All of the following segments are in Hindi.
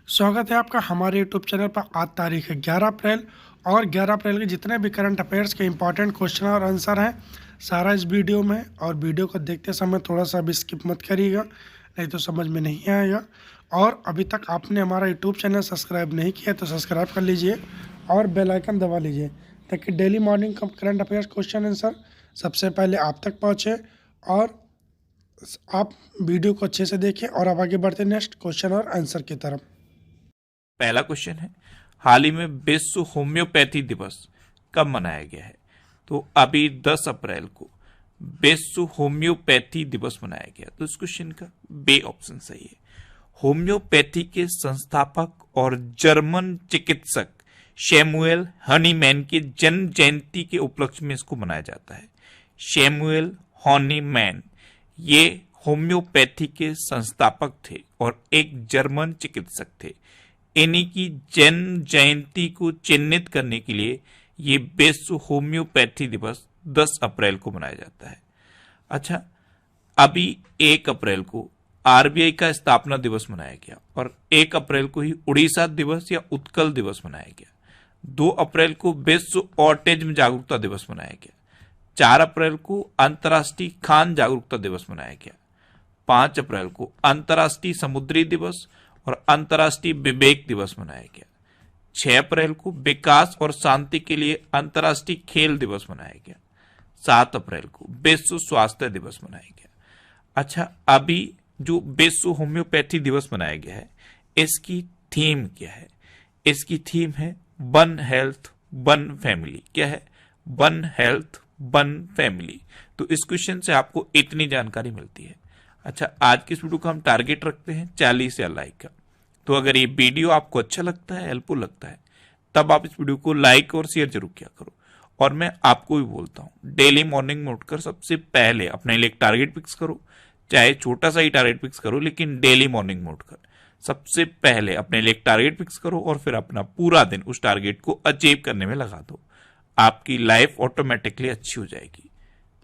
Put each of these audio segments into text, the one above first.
स्वागत है आपका हमारे यूट्यूब चैनल पर। आज तारीख है 11 अप्रैल और 11 अप्रैल के जितने भी करंट अफेयर्स के इंपॉर्टेंट क्वेश्चन और आंसर हैं सारा इस वीडियो में। और वीडियो को देखते समय थोड़ा सा भी स्किप मत करिएगा, नहीं तो समझ में नहीं आएगा। और अभी तक आपने हमारा यूट्यूब चैनल सब्सक्राइब नहीं किया तो सब्सक्राइब कर लीजिए और बेल आइकन दबा लीजिए ताकि डेली मॉर्निंग का करंट अफेयर्स क्वेश्चन आंसर सबसे पहले आप तक पहुँचे और आप वीडियो को अच्छे से देखें। और अब आगे बढ़ते नेक्स्ट क्वेश्चन और आंसर की तरफ। पहला क्वेश्चन है, हाल ही में विश्व होम्योपैथी दिवस कब मनाया गया है? तो अभी 10 अप्रैल को विश्व होम्योपैथी दिवस मनाया गया। तो इस क्वेश्चन का बे ऑप्शन सही है। होम्योपैथी के संस्थापक और जर्मन चिकित्सक सैमुअल हनीमैन के जन्म जयंती के उपलक्ष्य में इसको मनाया जाता है। सैमुअल हनीमैन ये होम्योपैथी के संस्थापक थे और एक जर्मन चिकित्सक थे। इन्हीं की जन्म जयंती को चिन्हित करने के लिए ये विश्व होम्योपैथी दिवस 10 अप्रैल को मनाया जाता है। अच्छा, अभी 1 अप्रैल को आरबीआई का स्थापना दिवस मनाया गया और 1 अप्रैल को ही उड़ीसा दिवस या उत्कल दिवस मनाया गया। 2 अप्रैल को विश्व ऑटिज्म जागरूकता दिवस मनाया गया। 4 अप्रैल को अंतर्राष्ट्रीय खान जागरूकता दिवस मनाया गया। 5 अप्रैल को अंतर्राष्ट्रीय समुद्री दिवस और अंतर्राष्ट्रीय विवेक दिवस मनाया गया। 6 अप्रैल को विकास और शांति के लिए अंतर्राष्ट्रीय खेल दिवस मनाया गया। 7 अप्रैल को विश्व स्वास्थ्य दिवस मनाया गया। अच्छा, अभी जो विश्व होम्योपैथी दिवस मनाया गया है इसकी थीम क्या है? इसकी थीम है वन हेल्थ वन फैमिली। क्या है? One health one family. तो इस क्वेश्चन से आपको इतनी जानकारी मिलती है। अच्छा, आज की इस वीडियो का हम टारगेट रखते हैं 40 या लाइक का। तो अगर ये वीडियो आपको अच्छा लगता है, हेल्पफुल लगता है, तब आप इस वीडियो को लाइक और शेयर जरूर किया करो। और मैं आपको भी बोलता हूँ, डेली मॉर्निंग में उठकर सबसे पहले अपने लिए एक टारगेट फिक्स करो। चाहे छोटा सा ही टारगेट फिक्स करो, लेकिन डेली मॉर्निंग में उठकर सबसे पहले अपने लिए एक टारगेट फिक्स करो और फिर अपना पूरा दिन उस टारगेट को अचीव करने में लगा दो। आपकी लाइफ ऑटोमेटिकली अच्छी हो जाएगी।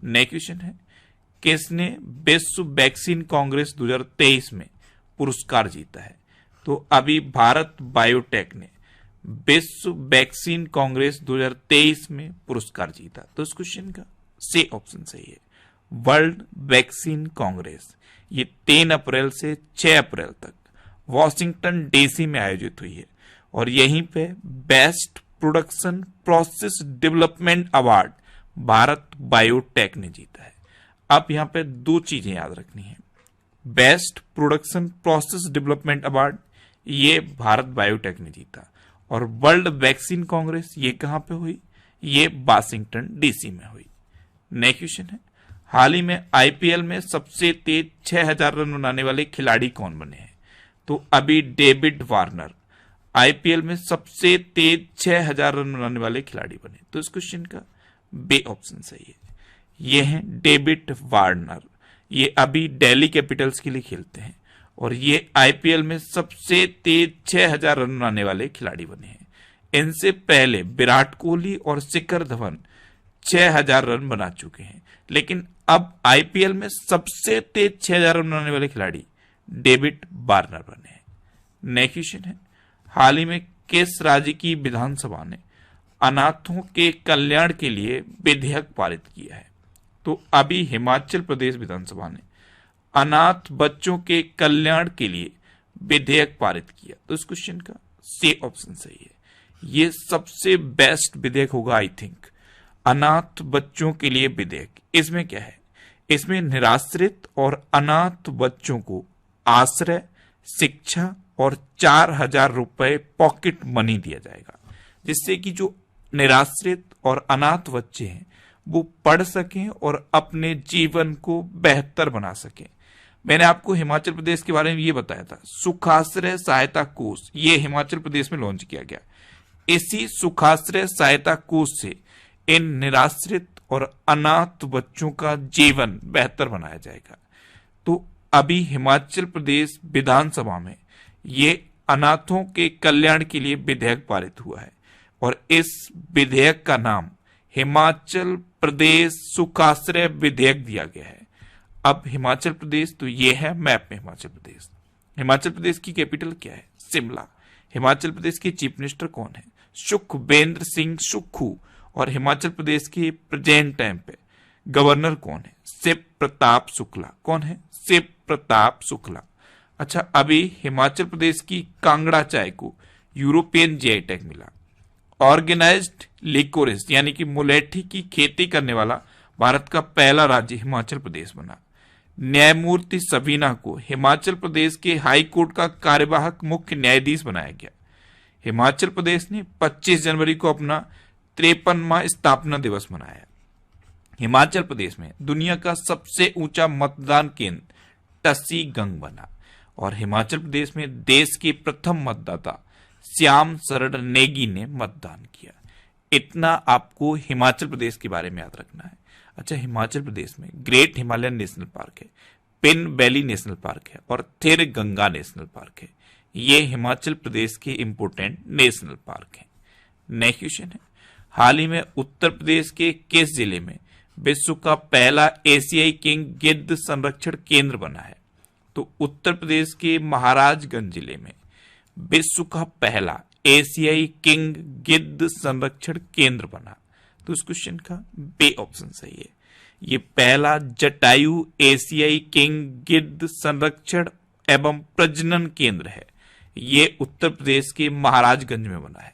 नेक्स्ट क्वेश्चन है, किसने विश्व वैक्सीन कांग्रेस 2023 में पुरस्कार जीता है? तो अभी भारत बायोटेक ने विश्व वैक्सीन कांग्रेस 2023 में पुरस्कार जीता। तो इस क्वेश्चन का सी ऑप्शन सही है। वर्ल्ड वैक्सीन कांग्रेस ये 3 अप्रैल से 6 अप्रैल तक वॉशिंगटन डीसी में आयोजित हुई है और यहीं पे best production process development award Bharat biotech ने जीता है। अब यहाँ पे 2 चीजें याद रखनी है। Best production process development award ये भारत बायोटेक ने जीता और वर्ल्ड वैक्सीन कांग्रेस ये कहां पे हुई? ये वाशिंगटन डीसी में हुई। नेक्स्ट क्वेश्चन है, हाल ही में आईपीएल में सबसे तेज 6000 रन बनाने वाले खिलाड़ी कौन बने हैं? तो अभी डेविड वार्नर आईपीएल में सबसे तेज 6000 रन बनाने वाले खिलाड़ी बने। तो इस क्वेश्चन का बे ऑप्शन सही है। ये हैं डेविड वार्नर। ये अभी दिल्ली कैपिटल्स के लिए खेलते हैं और ये आईपीएल में सबसे तेज 6000 रन बनाने वाले खिलाड़ी बने हैं। इनसे पहले विराट कोहली और शिखर धवन 6000 रन बना चुके हैं, लेकिन अब आईपीएल में सबसे तेज 6000 रन बनाने वाले खिलाड़ी डेविड वार्नर बने हैं। नेक्स्ट क्वेश्चन है, हाल ही में किस राज्य की विधानसभा ने अनाथों के कल्याण के लिए विधेयक पारित किया है? तो अभी हिमाचल प्रदेश विधानसभा ने अनाथ बच्चों के कल्याण के लिए विधेयक पारित किया। तो इस क्वेश्चन का सी ऑप्शन सही है। ये सबसे बेस्ट विधेयक होगा आई थिंक, अनाथ बच्चों के लिए विधेयक। इसमें क्या है? इसमें निराश्रित और अनाथ बच्चों को आश्रय, शिक्षा और 4000 रुपए पॉकेट मनी दिया जाएगा, जिससे कि जो निराश्रित और अनाथ बच्चे हैं वो पढ़ सकें और अपने जीवन को बेहतर बना सकें। मैंने आपको हिमाचल प्रदेश के बारे में ये बताया था, सुखाश्रय सहायता कोष ये हिमाचल प्रदेश में लॉन्च किया गया। इसी सुखाश्रय सहायता कोष से इन निराश्रित और अनाथ बच्चों का जीवन बेहतर बनाया जाएगा। तो अभी हिमाचल प्रदेश विधानसभा में ये अनाथों के कल्याण के लिए विधेयक पारित हुआ है और इस विधेयक का नाम हिमाचल प्रदेश सुखाश्रय विधेयक दिया गया है। अब हिमाचल प्रदेश तो ये है मैप में हिमाचल प्रदेश की कैपिटल क्या है? शिमला। हिमाचल प्रदेश के चीफ मिनिस्टर कौन है? सुखविंदर सिंह सुक्खू। और हिमाचल प्रदेश के प्रेजेंट टाइम पे गवर्नर कौन है? शिव प्रताप शुक्ला। कौन है? शिव प्रताप शुक्ला। अच्छा, अभी हिमाचल प्रदेश की कांगड़ा चाय को यूरोपियन जीआई टैग मिला। ऑर्गेनाइज्ड लिकोरिस यानी कि मुलेठी की खेती करने वाला भारत का पहला राज्य हिमाचल प्रदेश बना। न्यायमूर्ति सबीना को हिमाचल प्रदेश के हाई कोर्ट का कार्यवाहक मुख्य न्यायाधीश बनाया गया। हिमाचल प्रदेश ने 25 जनवरी को अपना 53वां स्थापना दिवस मनाया। हिमाचल प्रदेश में दुनिया का सबसे ऊंचा मतदान केंद्र टसी गंग बना। और हिमाचल प्रदेश में देश के प्रथम मतदाता श्याम शरण नेगी ने मतदान किया। इतना आपको हिमाचल प्रदेश के बारे में याद रखना है। अच्छा, हिमाचल प्रदेश में ग्रेट हिमालयन नेशनल पार्क है, पिन वैली नेशनल पार्क है और थिर गंगा नेशनल पार्क है। ये हिमाचल प्रदेश के इंपोर्टेंट नेशनल पार्क हैं। नेक्स्ट क्वेश्चन है, हाल ही में उत्तर प्रदेश के किस जिले में विश्व का पहला एशियाई किंग गिद्ध संरक्षण केंद्र बना है? तो उत्तर प्रदेश के महाराजगंज जिले में विश्व का पहला एशियाई किंग गिद्ध संरक्षण केंद्र बना। तो इस क्वेश्चन का बी ऑप्शन सही है। ये पहला जटायु एशियाई किंग गिद्ध संरक्षण एवं प्रजनन केंद्र है। ये उत्तर प्रदेश के महाराजगंज में बना है।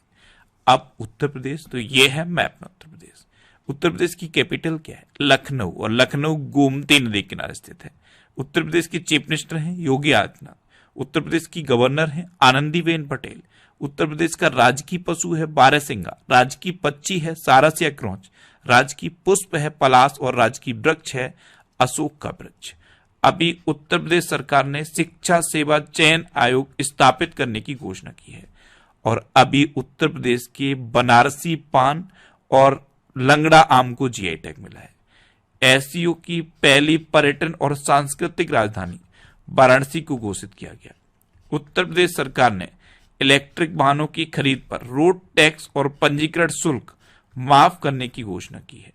अब उत्तर प्रदेश, तो ये है मैप में उत्तर प्रदेश। उत्तर प्रदेश की कैपिटल क्या है? लखनऊ। और लखनऊ गोमती नदी किनारे स्थित है। उत्तर प्रदेश के चीफ मिनिस्टर हैं योगी आदित्यनाथ। उत्तर प्रदेश की गवर्नर हैं आनंदीबेन पटेल। उत्तर प्रदेश का राजकीय पशु है बारहसिंगा। राजकीय पक्षी है सारस या क्रोंच। राजकीय पुष्प है पलाश और राजकीय वृक्ष है अशोक का वृक्ष। अभी उत्तर प्रदेश सरकार ने शिक्षा सेवा चयन आयोग स्थापित करने की घोषणा की है। और अभी उत्तर प्रदेश के बनारसी पान और लंगड़ा आम को जीआई टैग मिला है। एससीओ की पहली पर्यटन और सांस्कृतिक राजधानी वाराणसी को घोषित किया गया। उत्तर प्रदेश सरकार ने इलेक्ट्रिक वाहनों की खरीद पर रोड टैक्स और पंजीकरण शुल्क माफ करने की घोषणा की है।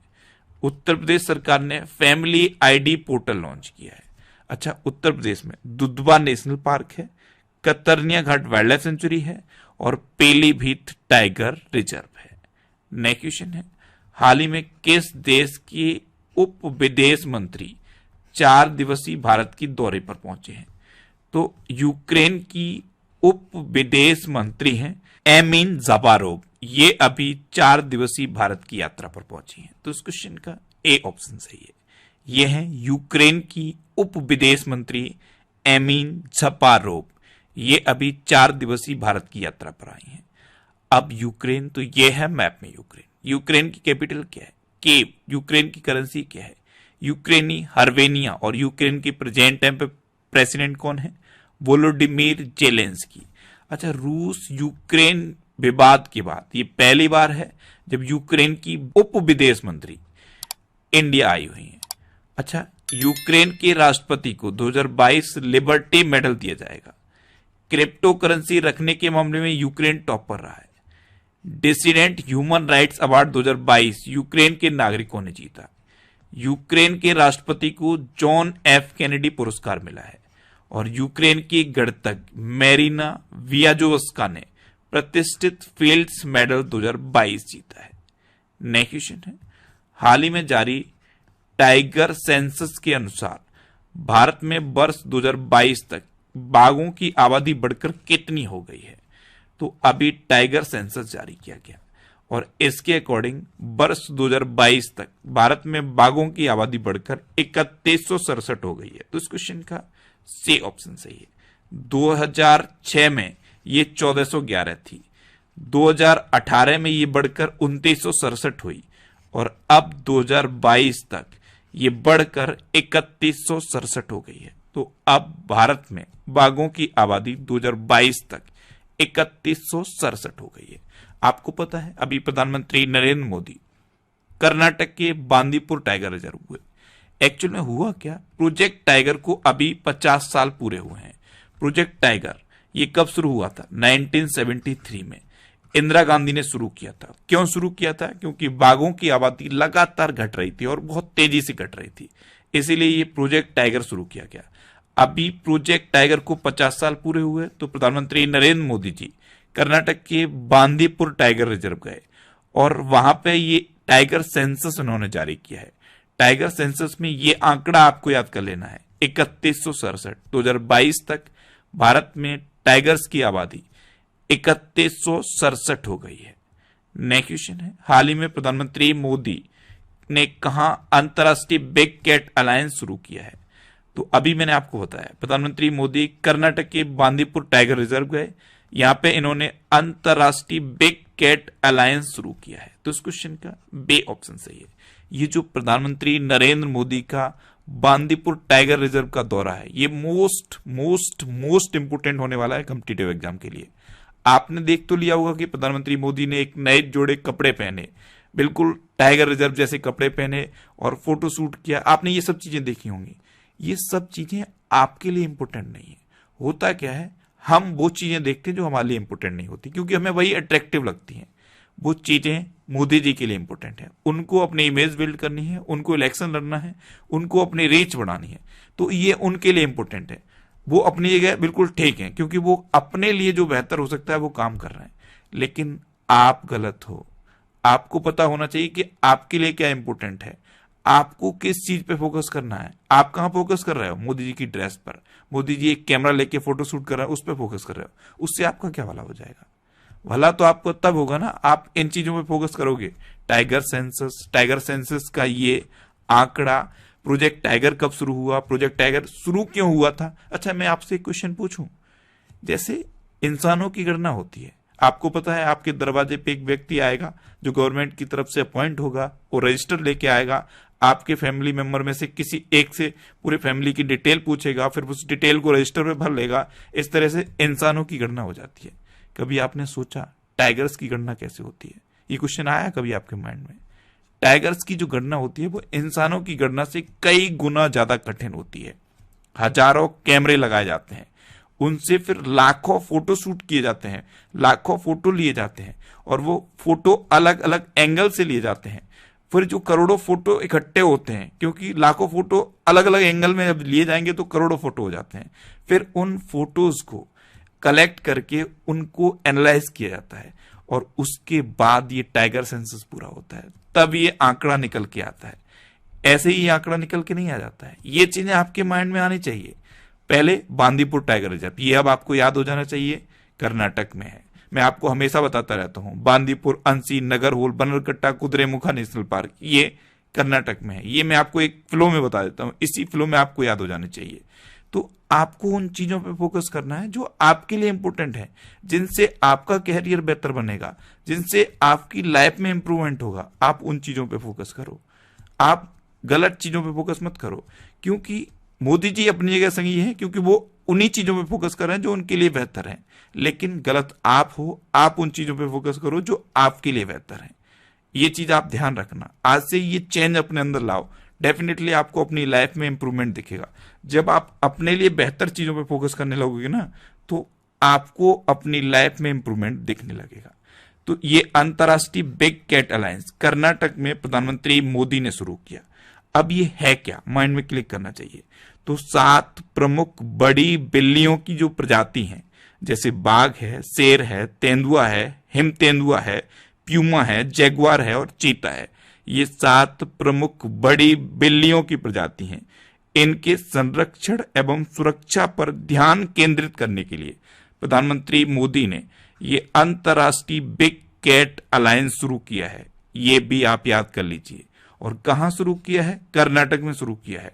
उत्तर प्रदेश सरकार ने फैमिली आईडी पोर्टल लॉन्च किया है। अच्छा, उत्तर प्रदेश में दुधवा नेशनल पार्क है, कतरनिया घाट वाइल्ड लाइफ सेंचुरी है और पीलीभीत टाइगर रिजर्व है। नेक्स्ट क्वेश्चन है, हाल ही में किस देश के उप विदेश मंत्री 4 दिवसीय भारत की दौरे पर पहुंचे हैं? तो यूक्रेन की उप विदेश मंत्री हैं एमिन ज़बारोव। ये अभी 4 दिवसीय भारत की यात्रा पर पहुंची हैं। तो इस क्वेश्चन का ए ऑप्शन सही है। ये है यूक्रेन की उप विदेश मंत्री एमिन ज़बारोव। ये अभी 4 दिवसीय भारत की यात्रा पर आई हैं। अब यूक्रेन, तो ये है मैप में यूक्रेन। यूक्रेन की कैपिटल क्या है? कीव। यूक्रेन की करेंसी क्या है? यूक्रेनी हर्वेनिया। और यूक्रेन की प्रेजेंट टाइम पे प्रेसिडेंट कौन है? Volodymyr Zelensky. अच्छा, रूस यूक्रेन विवाद के बाद ये पहली बार है जब यूक्रेन की उप विदेश मंत्री इंडिया आई हुई है। अच्छा, यूक्रेन के राष्ट्रपति को 2022 लिबर्टी मेडल दिया जाएगा। क्रिप्टो करेंसी रखने के मामले में यूक्रेन टॉप पर रहा है। Dissident human rights award 2022 Ukraine के नागरिकों ने जीता। यूक्रेन के राष्ट्रपति को जॉन एफ कैनेडी पुरस्कार मिला है। और यूक्रेन की गणतज्ञ मेरिना वियाजोवस्का ने प्रतिष्ठित फील्ड्स मेडल 2022 जीता है। नेक्स्ट क्वेश्चन है, हाल ही में जारी टाइगर सेंसस के अनुसार भारत में वर्ष 2022 तक बाघों की आबादी बढ़कर कितनी हो गई है? तो अभी टाइगर सेंसस जारी किया गया और इसके अकॉर्डिंग वर्ष 2022 तक भारत में बाघों की आबादी बढ़कर 3167 हो गई है। तो इस क्वेश्चन का सी ऑप्शन सही है। 2006 में ये 1411 थी, 2018 में ये बढ़कर 2967 हुई और अब 2022 तक ये बढ़कर 3167 हो गई है। तो अब भारत में बाघों की आबादी 2022 तक 3167 हो गई है। आपको पता है अभी प्रधानमंत्री नरेंद्र मोदी कर्नाटक के बांदीपुर टाइगर रिजर्व हुए। एक्चुअल में हुआ क्या, प्रोजेक्ट टाइगर को अभी 50 साल पूरे हुए हैं। प्रोजेक्ट टाइगर ये कब शुरू हुआ था? 1973 में इंदिरा गांधी ने शुरू किया था। क्यों शुरू किया था? क्योंकि बाघों की आबादी लगातार घट रही थी और बहुत तेजी से घट रही थी, इसीलिए ये प्रोजेक्ट टाइगर शुरू किया गया। अभी प्रोजेक्ट टाइगर को 50 साल पूरे हुए तो प्रधानमंत्री नरेंद्र मोदी जी कर्नाटक के बांदीपुर टाइगर रिजर्व गए और वहां पे ये टाइगर सेंसस उन्होंने जारी किया है। टाइगर सेंसस में ये आंकड़ा आपको याद कर लेना है, 3167। 2022 तक भारत में टाइगर्स की आबादी 3167 हो गई है। नेक्स्ट क्वेश्चन है, हाल ही में प्रधानमंत्री मोदी ने कहा अंतरराष्ट्रीय बिग कैट अलायंस शुरू किया है? तो अभी मैंने आपको बताया, प्रधानमंत्री मोदी कर्नाटक के बांदीपुर टाइगर रिजर्व गए, यहां पे इन्होंने अंतरराष्ट्रीय बिग कैट अलायंस शुरू किया है। तो इस क्वेश्चन का बे ऑप्शन सही है। ये जो प्रधानमंत्री नरेंद्र मोदी का बांदीपुर टाइगर रिजर्व का दौरा है, ये मोस्ट इंपोर्टेंट होने वाला है कॉम्पिटिटिव एग्जाम के लिए। आपने देख तो लिया होगा कि प्रधानमंत्री मोदी ने एक नए जोड़े कपड़े पहने, बिल्कुल टाइगर रिजर्व जैसे कपड़े पहने और फोटो शूट किया। आपने ये सब चीजें देखी होंगी। ये सब चीजें आपके लिए इंपोर्टेंट नहीं है। होता क्या है, हम वो चीजें देखते हैं जो हमारे लिए इंपोर्टेंट नहीं होती, क्योंकि हमें वही अट्रैक्टिव लगती हैं। वो चीजें मोदी जी के लिए इंपोर्टेंट है, उनको अपनी इमेज बिल्ड करनी है, उनको इलेक्शन लड़ना है, उनको अपनी रीच बढ़ानी है, तो ये उनके लिए इंपोर्टेंट है। वो अपनी जगह बिल्कुल ठीक है, क्योंकि वो अपने लिए जो बेहतर हो सकता है वो काम कर रहे हैं। लेकिन आप गलत हो। आपको पता होना चाहिए कि आपके लिए क्या इंपोर्टेंट है, आपको किस चीज पे फोकस करना है। आप कहां फोकस कर रहे हो? मोदी जी की ड्रेस पर। मोदी जी एक कैमरा लेके फोटो शूट कर रहे हैं, उस पर फोकस कर रहे हो। उससे आपका क्या भला हो जाएगा? भला तो आपको तब होगा ना, आप इन चीजों पे फोकस करोगे। टाइगर सेंसस का ये आंकड़ा, प्रोजेक्ट टाइगर कब शुरू हुआ, प्रोजेक्ट टाइगर शुरू क्यों हुआ था? अच्छा, मैं आपसे एक क्वेश्चन पूछूं। जैसे इंसानों की गणना होती है, आपको पता है आपके दरवाजे पे एक व्यक्ति आएगा जो गवर्नमेंट की तरफ से अपॉइंट होगा, वो रजिस्टर लेके आएगा, आपके फैमिली मेंबर में से किसी एक से पूरे फैमिली की डिटेल पूछेगा, फिर उस डिटेल को रजिस्टर में भर लेगा। इस तरह से इंसानों की गणना हो जाती है। कभी आपने सोचा टाइगर्स की गणना कैसे होती है? ये क्वेश्चन आया कभी आपके माइंड में? टाइगर्स की जो गणना होती है वो इंसानों की गणना से कई गुना ज्यादा कठिन होती है। हजारों कैमरे लगाए जाते हैं, उनसे फिर लाखों फोटो शूट किए जाते हैं, लाखों फोटो लिए जाते हैं, और वो फोटो अलग अलग एंगल से लिए जाते हैं। फिर जो करोड़ों फोटो इकट्ठे होते हैं, क्योंकि लाखों फोटो अलग अलग एंगल में जब लिए जाएंगे तो करोड़ों फोटो हो जाते हैं। फिर उन फोटोज को कलेक्ट करके उनको एनालाइज किया जाता है, और उसके बाद ये टाइगर सेंसस पूरा होता है, तब ये आंकड़ा निकल के आता है। ऐसे ही आंकड़ा निकल के नहीं आ जाता है। ये चीजें आपके माइंड में आनी चाहिए। पहले बांदीपुर टाइगर रिजर्व, ये अब आपको याद हो जाना चाहिए, कर्नाटक में है। मैं आपको हमेशा बताता रहता हूं, बांदीपुर, अंसी, नगरहोल, बनरकट्टा, कुद्रेमुखा नेशनल पार्क, ये कर्नाटक में है। ये मैं आपको एक फ्लो में बता देता हूं, इसी फ्लो में आपको याद हो जाने चाहिए। तो आपको उन चीजों पे फोकस करना है जो आपके लिए इंपॉर्टेंट है, जिनसे आपका कैरियर बेहतर बनेगा, जिनसे आपकी लाइफ में इंप्रूवमेंट होगा। आप उन चीजों पे फोकस करो, आप गलत चीजों पे फोकस मत करो। क्योंकि मोदी जी अपनी जगह सही है, क्योंकि वो उन्हीं चीजों पे फोकस कर रहे हैं जो उनके लिए बेहतर है। लेकिन गलत आप हो, आप उन चीजों पे फोकस करो जो आपके लिए बेहतर है। ये चीज आप ध्यान रखना। आज से ये चेंज अपने अंदर लाओ, डेफिनेटली आपको अपनी लाइफ में इंप्रूवमेंट दिखेगा। जब आप अपने लिए बेहतर चीजों पे फोकस करने लगोगे ना, तो आपको अपनी लाइफ में इंप्रूवमेंट दिखने लगेगा। तो ये अंतरराष्ट्रीय बिग कैट अलायंस कर्नाटक में प्रधानमंत्री मोदी ने शुरू किया। अब ये है क्या, माइंड में क्लिक करना चाहिए। तो 7 प्रमुख बड़ी बिल्लियों की जो प्रजाति हैं, जैसे बाघ है, शेर है, तेंदुआ है, हिम तेंदुआ है, प्यूमा है, जैगुआर है और चीता है। ये 7 प्रमुख बड़ी बिल्लियों की प्रजाति हैं। इनके संरक्षण एवं सुरक्षा पर ध्यान केंद्रित करने के लिए प्रधानमंत्री मोदी ने ये अंतरराष्ट्रीय बिग कैट अलायंस शुरू किया है। ये भी आप याद कर लीजिए। और कहां शुरू किया है? कर्नाटक में शुरू किया है।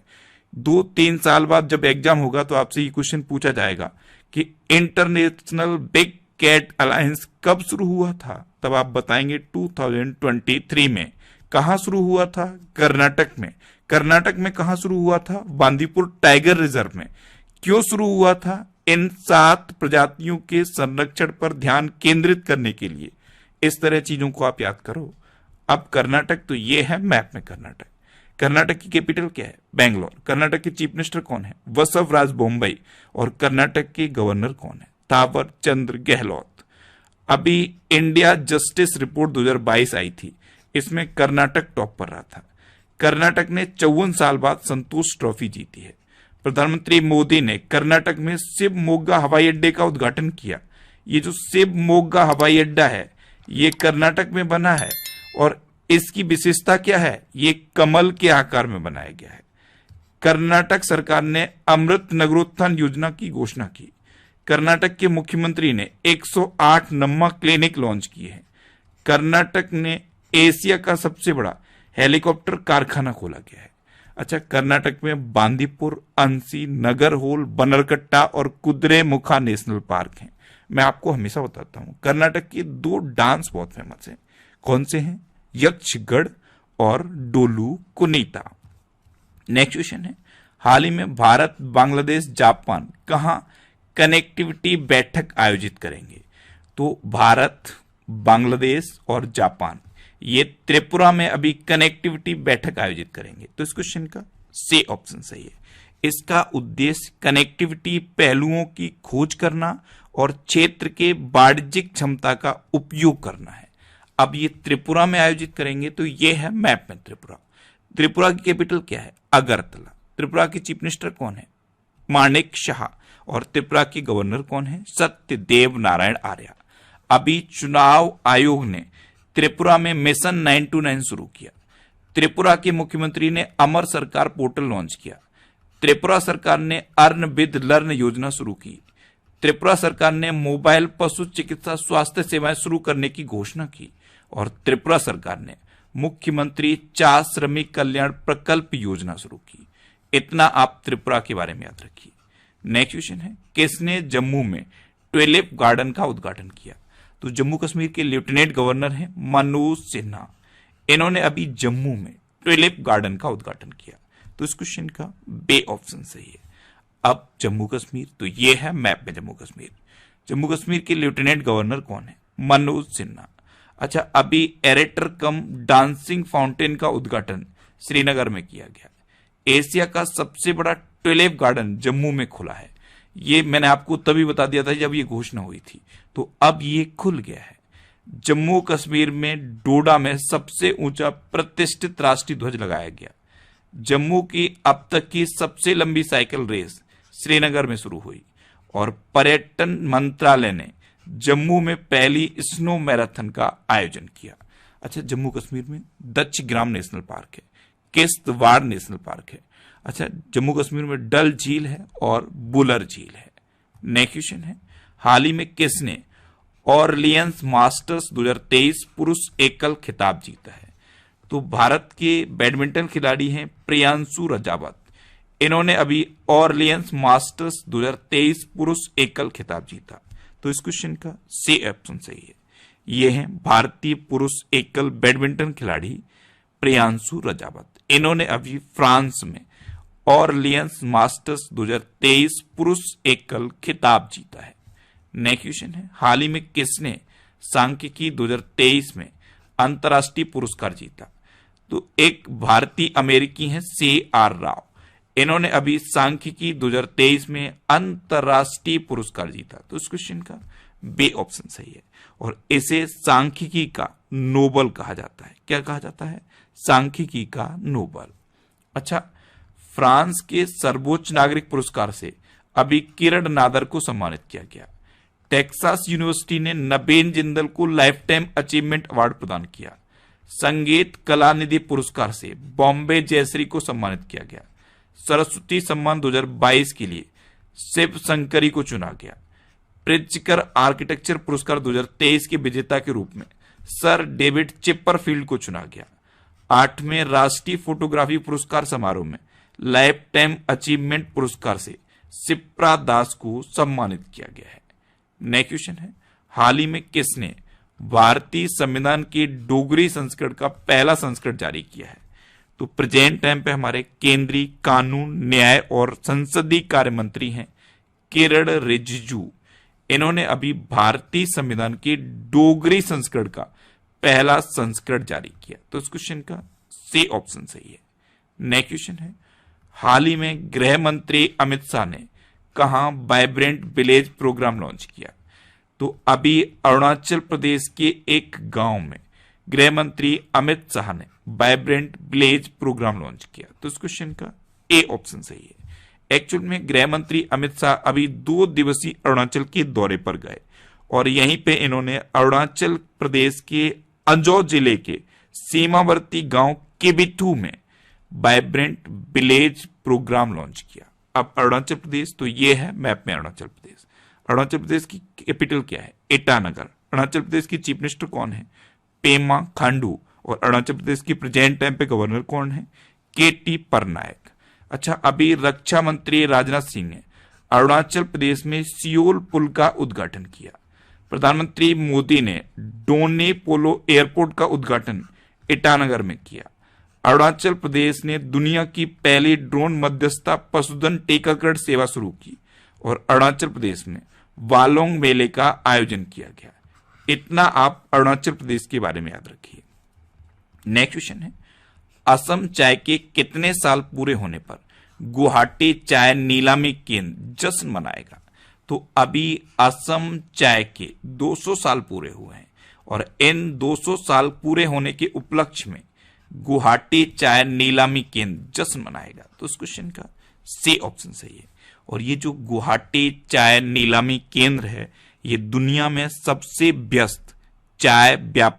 2-3 साल बाद जब एग्जाम होगा तो आपसे ये क्वेश्चन पूछा जाएगा कि इंटरनेशनल बिग कैट अलायंस कब शुरू हुआ था, तब आप बताएंगे 2023 में। कहां शुरू हुआ था? कर्नाटक में। कर्नाटक में कहां शुरू हुआ था? बांदीपुर टाइगर रिजर्व में। क्यों शुरू हुआ था? इन 7 प्रजातियों के संरक्षण पर ध्यान केंद्रित करने के लिए। इस तरह चीजों को आप याद करो। अब कर्नाटक तो ये है मैप में कर्नाटक। कर्नाटक की कैपिटल क्या है? बेंगलोर। कर्नाटक के चीफ मिनिस्टर कौन है? वसवराज बोम्बई। और कर्नाटक के गवर्नर कौन है? थावर चंद्र गहलोत। अभी इंडिया जस्टिस रिपोर्ट 2022 आई थी, इसमें कर्नाटक टॉप पर रहा था। कर्नाटक ने 54 साल बाद संतोष ट्रॉफी जीती है। प्रधानमंत्री मोदी ने कर्नाटक में शिवमोगा हवाई अड्डे का उद्घाटन किया। ये जो शिवमोग्गा हवाई अड्डा है ये कर्नाटक में बना है और इसकी विशेषता क्या है, ये कमल के आकार में बनाया गया है। कर्नाटक सरकार ने अमृत नगरोत्थान योजना की घोषणा की। कर्नाटक के मुख्यमंत्री ने 108 नम्मा क्लिनिक लॉन्च किए हैं। कर्नाटक ने एशिया का सबसे बड़ा हेलीकॉप्टर कारखाना खोला गया है। अच्छा, कर्नाटक में बांदीपुर, अंसी, नगरहोल, बनरकट्टा और कुद्रेमुखा नेशनल पार्क हैं। मैं आपको हमेशा बताता हूं कर्नाटक के 2 डांस बहुत फेमस हैं। कौन से हैं? यक्षगढ़ और डोलू कुनीता। नेक्स्ट क्वेश्चन है, हाल ही में भारत, बांग्लादेश, जापान कहां कनेक्टिविटी बैठक आयोजित करेंगे? तो भारत, बांग्लादेश और जापान ये त्रिपुरा में अभी कनेक्टिविटी बैठक आयोजित करेंगे। तो इस क्वेश्चन का सी ऑप्शन सही है। इसका उद्देश्य कनेक्टिविटी पहलुओं की खोज करना और क्षेत्र के वाणिज्यिक क्षमता का उपयोग करना है। अब ये त्रिपुरा में आयोजित करेंगे, तो ये है मैप में त्रिपुरा। त्रिपुरा की कैपिटल क्या है? अगरतला। त्रिपुरा के चीफ मिनिस्टर कौन है? माणिक शाह। और त्रिपुरा के गवर्नर कौन है? सत्यदेव नारायण आर्य। अभी चुनाव आयोग ने त्रिपुरा में मिशन 929 शुरू किया। त्रिपुरा के मुख्यमंत्री ने अमर सरकार पोर्टल लॉन्च किया। त्रिपुरा सरकार ने अर्न विद लर्न योजना शुरू की। त्रिपुरा सरकार ने मोबाइल पशु चिकित्सा स्वास्थ्य सेवाएं शुरू करने की घोषणा की। और त्रिपुरा सरकार ने मुख्यमंत्री 4 श्रमिक कल्याण प्रकल्प योजना शुरू की। इतना आप त्रिपुरा के बारे में याद रखिए। नेक्स्ट क्वेश्चन है, किसने जम्मू में ट्यूलिप गार्डन का उद्घाटन किया? तो जम्मू कश्मीर के लेफ्टिनेंट गवर्नर हैं मनोज सिन्हा। इन्होंने अभी जम्मू में ट्यूलिप गार्डन का उद्घाटन किया। तो इस क्वेश्चन का बे ऑप्शन सही है। अब जम्मू कश्मीर, तो ये है मैप में जम्मू कश्मीर। जम्मू कश्मीर के लेफ्टिनेंट गवर्नर कौन है? मनोज सिन्हा। अच्छा, अभी एरेटर कम डांसिंग फाउंटेन का उद्घाटन श्रीनगर में किया गया। एशिया का सबसे बड़ा ट्यूलिप गार्डन जम्मू में खुला है। ये मैंने आपको तभी बता दिया था जब ये घोषणा हुई थी, तो अब ये खुल गया है। जम्मू कश्मीर में डोडा में सबसे ऊंचा प्रतिष्ठित राष्ट्रीय ध्वज लगाया गया। जम्मू की अब तक की सबसे लंबी साइकिल रेस श्रीनगर में शुरू हुई। और पर्यटन मंत्रालय ने जम्मू में पहली स्नो मैराथन का आयोजन किया। अच्छा, जम्मू कश्मीर में दच्छ ग्राम नेशनल पार्क है, किश्तवाड़ नेशनल पार्क है। अच्छा, जम्मू कश्मीर में डल झील है और बुलर झील है। नेक्स्ट क्वेश्चन है, हाल ही में किसने ऑरलियंस मास्टर्स 2023 पुरुष एकल खिताब जीता है? तो भारत के बैडमिंटन खिलाड़ी हैं प्रियांशु रजावत। इन्होंने अभी ऑरलियंस मास्टर्स 2023 पुरुष एकल खिताब जीता। तो इस क्वेश्चन का सी ऑप्शन सही है। ये हैं भारतीय पुरुष एकल बैडमिंटन खिलाड़ी प्रियांशु रजावत। इन्होंने अभी फ्रांस में ऑरलियंस मास्टर्स 2023 पुरुष एकल खिताब जीता है। नेक्स्ट क्वेश्चन है, हाल ही में किसने सांख्यिकी 2023 में अंतर्राष्ट्रीय पुरस्कार जीता? तो एक भारतीय अमेरिकी हैं CR राव। इन्होंने अभी सांख्यिकी 2023 में अंतर्राष्ट्रीय पुरस्कार जीता। तो इस क्वेश्चन का बे ऑप्शन सही है। और इसे सांख्यिकी का नोबल कहा जाता है। क्या कहा जाता है? सांख्यिकी का नोबल। अच्छा, फ्रांस के सर्वोच्च नागरिक पुरस्कार से अभी किरण नादर को सम्मानित किया गया। टेक्सास यूनिवर्सिटी ने नबेन जिंदल को लाइफ टाइम अचीवमेंट अवार्ड प्रदान किया। संगीत कला निधि पुरस्कार से बॉम्बे जयश्री को सम्मानित किया गया। सरस्वती सम्मान 2022 के लिए शिव शंकरी को चुना गया। प्रित्जकर आर्किटेक्चर पुरस्कार 2023 के विजेता के रूप में सर डेविड चिपरफील्ड को चुना गया। 8वें राष्ट्रीय फोटोग्राफी पुरस्कार समारोह में लाइफ टाइम अचीवमेंट पुरस्कार से शिप्रा दास को सम्मानित किया गया है। नेक्स्ट क्वेश्चन है, हाल ही में किसने भारतीय संविधान के डोगरी संस्करण का पहला संस्करण जारी किया है? तो प्रेजेंट टाइम पे हमारे केंद्रीय कानून, न्याय और संसदीय कार्य मंत्री हैं किरण रिजिजू। इन्होंने अभी भारतीय संविधान के डोगरी संस्करण का पहला संस्करण जारी किया। तो इस क्वेश्चन का सी ऑप्शन सही है। नेक्स्ट क्वेश्चन है, हाल ही में गृह मंत्री अमित शाह ने कहां वाइब्रेंट विलेज प्रोग्राम लॉन्च किया? तो अभी अरुणाचल प्रदेश के एक गांव में गृह मंत्री अमित शाह ने वाइब्रेंट विलेज प्रोग्राम लॉन्च किया। तो इस क्वेश्चन का ए ऑप्शन सही है। एक्चुअल में गृह मंत्री अमित शाह अभी 2 दिवसीय अरुणाचल के दौरे पर गए और यहीं पे इन्होंने अरुणाचल प्रदेश के अंजौ जिले के सीमावर्ती गांव केबिथू में वाइब्रेंट विलेज प्रोग्राम लॉन्च किया। अब अरुणाचल प्रदेश तो ये है मैप में अरुणाचल प्रदेश। अरुणाचल प्रदेश की कैपिटल क्या है? ईटानगर। अरुणाचल प्रदेश की चीफ मिनिस्टर कौन है? पेमा खांडू। और अरुणाचल प्रदेश की प्रेजेंट टाइम पे गवर्नर कौन है? केटी परनायक। अच्छा, अभी रक्षा मंत्री राजनाथ सिंह ने अरुणाचल प्रदेश में सियोल पुल का उद्घाटन किया। प्रधानमंत्री मोदी ने डोने पोलो एयरपोर्ट का उद्घाटन ईटानगर में किया। अरुणाचल प्रदेश ने दुनिया की पहली ड्रोन मध्यस्थता पशुधन टीकाकरण सेवा शुरू की और अरुणाचल प्रदेश में वालोंग मेले का आयोजन किया गया। इतना आप अरुणाचल प्रदेश के बारे में याद रखिए। नेक्स्ट क्वेश्चन है, असम चाय के कितने साल पूरे होने पर गुवाहाटी चाय नीलामी केंद्र जश्न मनाएगा? तो अभी असम चाय के 200 साल पूरे हुए हैं और इन 200 साल पूरे होने के उपलक्ष्य में गुवाहाटी चाय नीलामी केंद्र जश्न मनाएगा। तो इस क्वेश्चन का सी ऑप्शन सही है। और ये जो गुवाहाटी चाय नीलामी केंद्र है, ये दुनिया में सबसे व्यस्त चाय व्यापार